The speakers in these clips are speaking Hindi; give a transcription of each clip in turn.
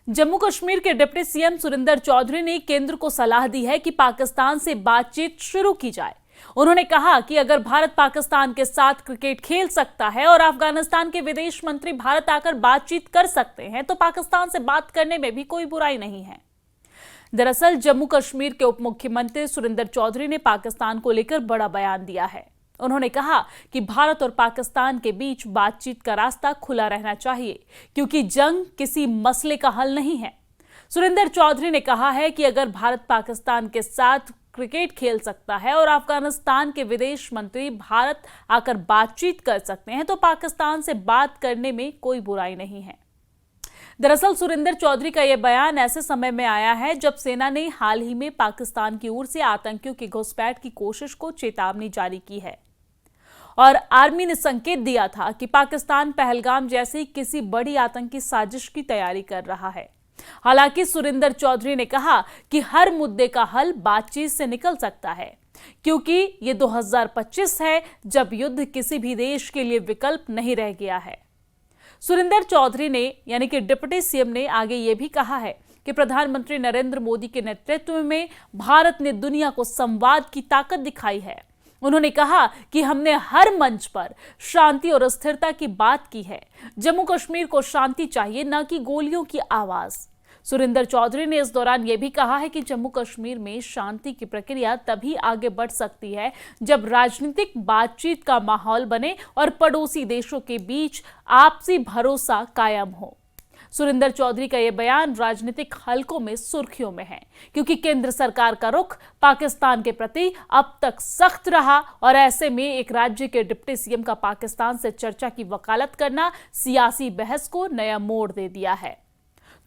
जम्मू कश्मीर के डिप्टी सीएम सुरिंदर चौधरी ने केंद्र को सलाह दी है कि पाकिस्तान से बातचीत शुरू की जाए। उन्होंने कहा कि अगर भारत पाकिस्तान के साथ क्रिकेट खेल सकता है और अफगानिस्तान के विदेश मंत्री भारत आकर बातचीत कर सकते हैं तो पाकिस्तान से बात करने में भी कोई बुराई नहीं है। दरअसल जम्मू कश्मीर के उप मुख्यमंत्री सुरिंदर चौधरी ने पाकिस्तान को लेकर बड़ा बयान दिया है। उन्होंने कहा कि भारत और पाकिस्तान के बीच बातचीत का रास्ता खुला रहना चाहिए क्योंकि जंग किसी मसले का हल नहीं है। सुरिंदर चौधरी ने कहा है कि अगर भारत पाकिस्तान के साथ क्रिकेट खेल सकता है और अफगानिस्तान के विदेश मंत्री भारत आकर बातचीत कर सकते हैं तो पाकिस्तान से बात करने में कोई बुराई नहीं है। दरअसल सुरिंदर चौधरी का यह बयान ऐसे समय में आया है जब सेना ने हाल ही में पाकिस्तान की ओर से आतंकियों की घुसपैठ की कोशिश को चेतावनी जारी की है और आर्मी ने संकेत दिया था कि पाकिस्तान पहलगाम जैसी किसी बड़ी आतंकी साजिश की तैयारी कर रहा है। हालांकि सुरिंदर चौधरी ने कहा कि हर मुद्दे का हल बातचीत से निकल सकता है क्योंकि ये 2025 है जब युद्ध किसी भी देश के लिए विकल्प नहीं रह गया है। सुरिंदर चौधरी ने यानी कि डिप्टी सीएम ने आगे ये भी कहा है कि प्रधानमंत्री नरेंद्र मोदी के नेतृत्व में भारत ने दुनिया को संवाद की ताकत दिखाई है। उन्होंने कहा कि हमने हर मंच पर शांति और स्थिरता की बात की है। जम्मू कश्मीर को शांति चाहिए, न कि गोलियों की आवाज। सुरिंदर चौधरी ने इस दौरान यह भी कहा है कि जम्मू कश्मीर में शांति की प्रक्रिया तभी आगे बढ़ सकती है जब राजनीतिक बातचीत का माहौल बने और पड़ोसी देशों के बीच आपसी भरोसा कायम हो। सुरिंदर चौधरी का यह बयान राजनीतिक हलकों में सुर्खियों में है क्योंकि केंद्र सरकार का रुख पाकिस्तान के प्रति अब तक सख्त रहा और ऐसे में एक राज्य के डिप्टी सीएम का पाकिस्तान से चर्चा की वकालत करना सियासी बहस को नया मोड़ दे दिया है।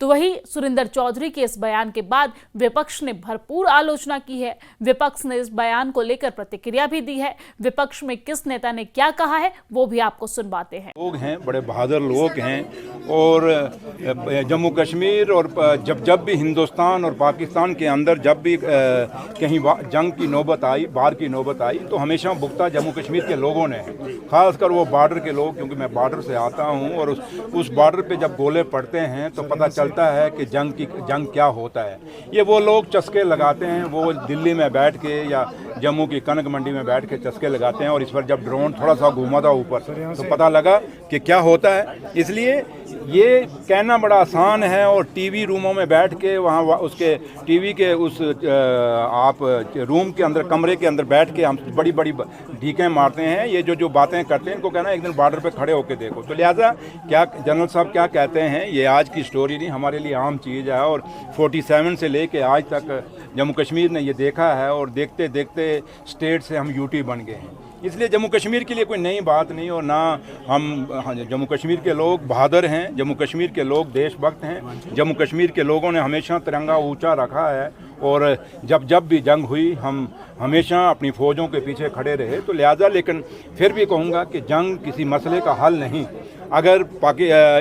तो वहीं सुरिंदर चौधरी के इस बयान के बाद विपक्ष ने भरपूर आलोचना की है। विपक्ष ने इस बयान को लेकर प्रतिक्रिया भी दी है। विपक्ष में किस नेता ने क्या कहा है वो भी आपको सुनवाते हैं। लोग हैं, बड़े बहादुर लोग हैं और जम्मू कश्मीर और जब भी हिंदुस्तान और पाकिस्तान के अंदर जब भी कहीं जंग की नौबत आई, बाढ़ की नौबत आई तो हमेशा भुगता जम्मू कश्मीर के लोगों ने, खासकर वो बॉर्डर के लोग, क्योंकि मैं बॉर्डर से आता हूँ और उस बॉर्डर पे जब गोले पड़ते हैं तो पता चलता है कि जंग क्या होता है। ये वो लोग चस्के लगाते हैं, वो दिल्ली में बैठ के या जम्मू की कनक मंडी में बैठ के चस्के लगाते हैं और इस पर जब ड्रोन थोड़ा सा घूमा था ऊपर तो पता लगा कि क्या होता है। इसलिए ये कहना बड़ा आसान है और टीवी रूमों में बैठ के वहाँ उसके टीवी के उस आप रूम के अंदर, कमरे के अंदर बैठ के हम बड़ी बड़ी ढीकें मारते हैं। ये जो बातें करते हैं इनको कहना एक दिन बॉर्डर पे खड़े होकर देखो। तो लिहाजा क्या जनरल साहब क्या कहते हैं, ये आज की स्टोरी नहीं, हमारे लिए आम चीज़ है और 47 से लेके आज तक जम्मू कश्मीर ने ये देखा है और देखते देखते स्टेट से हम यूटी बन गए हैं। इसलिए जम्मू कश्मीर के लिए कोई नई बात नहीं और ना हम जम्मू कश्मीर के लोग बहादुर हैं, जम्मू कश्मीर के लोग देशभक्त हैं। जम्मू कश्मीर के लोगों ने हमेशा तिरंगा ऊंचा रखा है और जब भी जंग हुई हम हमेशा अपनी फ़ौजों के पीछे खड़े रहे। तो लिहाजा लेकिन फिर भी कहूँगा कि जंग किसी मसले का हल नहीं। अगर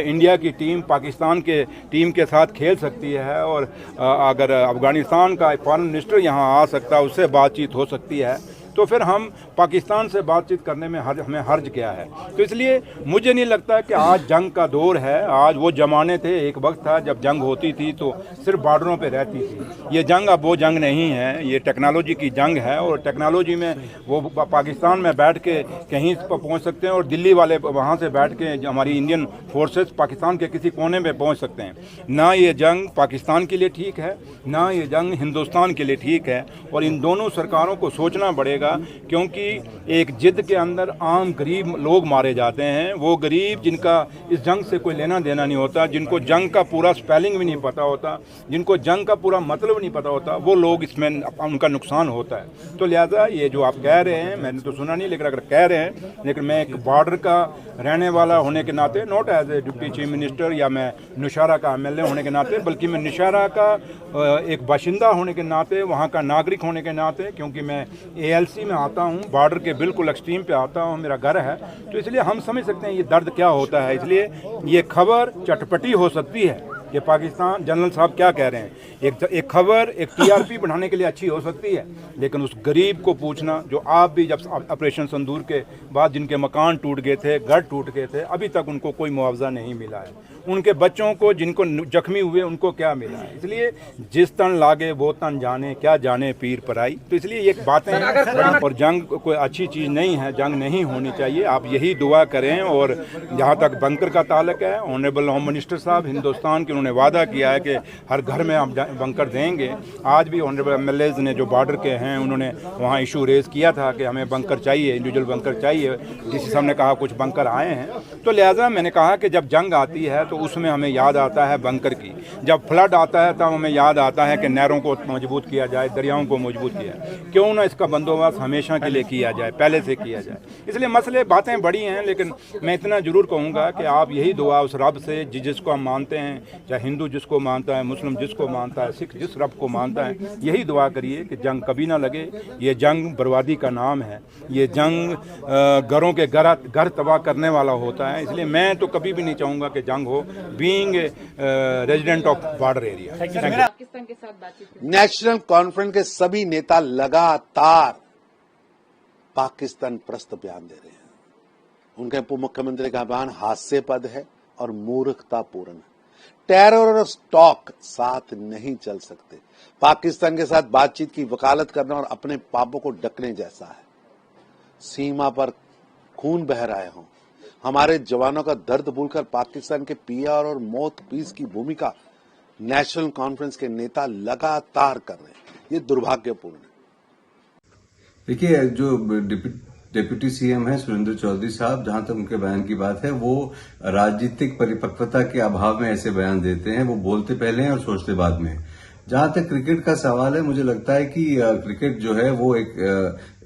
इंडिया की टीम पाकिस्तान के टीम के साथ खेल सकती है और अगर अफ़गानिस्तान का फॉरेन मिनिस्टर यहाँ आ सकता है, उससे बातचीत हो सकती है तो फिर हम पाकिस्तान से बातचीत करने में हमें हर्ज क्या है। तो इसलिए मुझे नहीं लगता कि आज जंग का दौर है। आज वो ज़माने थे, एक वक्त था जब जंग होती थी तो सिर्फ बॉर्डरों पे रहती थी। ये जंग अब वो जंग नहीं है, ये टेक्नोलॉजी की जंग है और टेक्नोलॉजी में वो पाकिस्तान में बैठ के कहीं पर पहुँच सकते हैं और दिल्ली वाले वहाँ से बैठ के हमारी इंडियन फोर्सेस पाकिस्तान के किसी कोने में पहुँच सकते हैं। ना ये जंग पाकिस्तान के लिए ठीक है, ना ये जंग हिंदुस्तान के लिए ठीक है और इन दोनों सरकारों को सोचना पड़ेगा क्योंकि एक जिद के अंदर आम गरीब लोग मारे जाते हैं। वो गरीब जिनका इस जंग से कोई लेना देना नहीं होता, जिनको जंग का पूरा स्पेलिंग भी नहीं पता होता, जिनको जंग का पूरा मतलब नहीं पता होता, वो लोग इसमें उनका नुकसान होता है। तो लिहाजा ये जो आप कह रहे हैं, मैंने तो सुना नहीं लेकिन अगर कह रहे हैं, लेकिन मैं एक बॉर्डर का रहने वाला होने के नाते, not as a deputy chief minister या मैं नौशहरा का MLA होने के नाते, बल्कि मैं नौशहरा का एक बाशिंदा होने के नाते, वहाँ का नागरिक होने के नाते, क्योंकि मैं ALC में आता हूँ, बॉर्डर के बिल्कुल एक्सट्रीम पे आता हूँ, मेरा घर है, तो इसलिए हम समझ सकते हैं ये दर्द क्या होता है। इसलिए ये खबर चटपटी हो सकती है ये पाकिस्तान जनरल साहब क्या कह रहे हैं, एक खबर एक टीआरपी बढ़ाने के लिए अच्छी हो सकती है, लेकिन उस गरीब को पूछना जो आप भी जब ऑपरेशन सिंदूर के बाद जिनके मकान टूट गए थे, घर टूट गए थे, अभी तक उनको कोई मुआवजा नहीं मिला है, उनके बच्चों को जिनको जख्मी हुए उनको क्या मिला है। इसलिए जिस तन लागे वो तन जाने, क्या जाने पीर पराई। तो इसलिए ये बातें हैं, और जंग कोई अच्छी चीज़ नहीं है, जंग नहीं होनी चाहिए। आप यही दुआ करें। और जहाँ तक बंकर का ताल्लुक है, ऑनरेबल होम मिनिस्टर साहब हिंदुस्तान के उन्होंने वादा किया है कि हर घर में हम बंकर देंगे। आज भी ऑनरेबल एमएलएज ने जो बॉर्डर के हैं उन्होंने वहाँ इशू रेज किया था कि हमें बंकर चाहिए, इंडिविजुअल बंकर चाहिए। डीसी साहब ने कहा कुछ बंकर आए हैं, तो लिहाजा मैंने कहा कि जब जंग आती है तो उसमें हमें याद आता है बंकर की। जब फ्लड आता है तब हमें याद आता है कि नहरों को मजबूत किया जाए, दरियाओं को मजबूत किया जाए। क्यों ना इसका बंदोबस्त हमेशा के लिए किया जाए, पहले से किया जाए। इसलिए मसले बातें बड़ी हैं, लेकिन मैं इतना ज़रूर कहूँगा कि आप यही दुआ उस रब से जिसको हम मानते हैं, चाहे हिंदू जिसको मानता है, मुस्लिम जिसको मानता है, सिख जिस रब को मानता है, यही दुआ करिए कि जंग कभी ना लगे। ये जंग बर्बादी का नाम है, ये जंग घरों के घर तबाह करने वाला होता है। इसलिए मैं तो कभी भी नहीं चाहूँगा कि जंग हो, being resident of border area. National conference के सभी नेता लगातार पाकिस्तान प्रस्त बयान दे रहे हैं। उनके उप मुख्यमंत्री का बयान हास्यास्पद है और मूर्खतापूर्ण है। टेरर और स्टॉक साथ नहीं चल सकते। पाकिस्तान के साथ बातचीत की वकालत करना और अपने पापों को ढकने जैसा है। सीमा पर खून बह रहे हों, हमारे जवानों का दर्द भूलकर पाकिस्तान के पीआर और मौत पीस की भूमिका नेशनल कॉन्फ्रेंस के नेता लगातार कर रहे हैं। ये दुर्भाग्यपूर्ण है। देखिए, जो डिप्टी सीएम है सुरेंद्र चौधरी साहब, जहां तक उनके बयान की बात है, वो राजनीतिक परिपक्वता के अभाव में ऐसे बयान देते हैं। वो बोलते पहले हैं और सोचते बाद में। जहां तक क्रिकेट का सवाल है, मुझे लगता है कि क्रिकेट जो है वो एक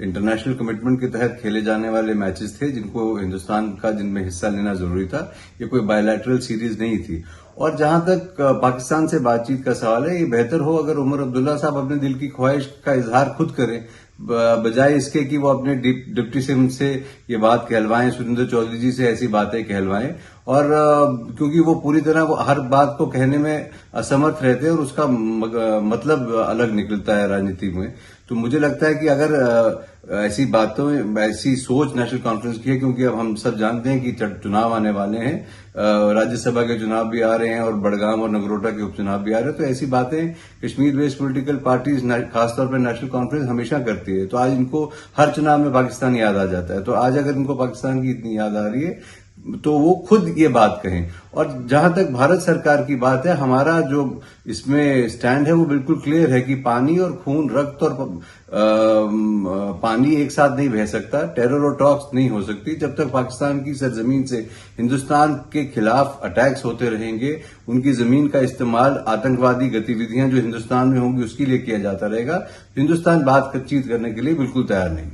इंटरनेशनल कमिटमेंट के तहत खेले जाने वाले मैचेस थे जिनको हिंदुस्तान का जिनमें हिस्सा लेना जरूरी था। ये कोई बायलैटरल सीरीज नहीं थी। और जहां तक पाकिस्तान से बातचीत का सवाल है, ये बेहतर हो अगर उमर अब्दुल्ला साहब अपने दिल की ख्वाहिश का इजहार खुद करें, बजाय इसके कि वो अपने डिप्टी सीएम से ये बात कहलवाएं, सुरेंद्र चौधरी जी से ऐसी बातें कहलवाएं। और क्योंकि वो पूरी तरह वो हर बात को कहने में असमर्थ रहते हैं और उसका मतलब अलग निकलता है राजनीति में। तो मुझे लगता है कि अगर ऐसी बातों में ऐसी सोच नेशनल कॉन्फ्रेंस की है, क्योंकि अब हम सब जानते हैं कि चुनाव आने वाले हैं, राज्यसभा के चुनाव भी आ रहे हैं और बड़गाम और नगरोटा के उपचुनाव भी आ रहे हैं। तो ऐसी बातें कश्मीर बेस्ड पॉलिटिकल पार्टीज खासतौर पर नेशनल कॉन्फ्रेंस हमेशा करती है। तो आज इनको हर चुनाव में पाकिस्तान याद आ जाता है। तो आज अगर इनको पाकिस्तान की इतनी याद आ रही है तो वो खुद ये बात कहें। और जहां तक भारत सरकार की बात है, हमारा जो इसमें स्टैंड है वो बिल्कुल क्लियर है कि पानी और खून, रक्त और पानी एक साथ नहीं बह सकता। टेरर और टॉक्स नहीं हो सकती। जब तक पाकिस्तान की सरजमीन से हिंदुस्तान के खिलाफ अटैक्स होते रहेंगे, उनकी जमीन का इस्तेमाल आतंकवादी गतिविधियां जो हिंदुस्तान में होंगी उसके लिए किया जाता रहेगा, हिंदुस्तान बातचीत करने के लिए बिल्कुल तैयार नहीं।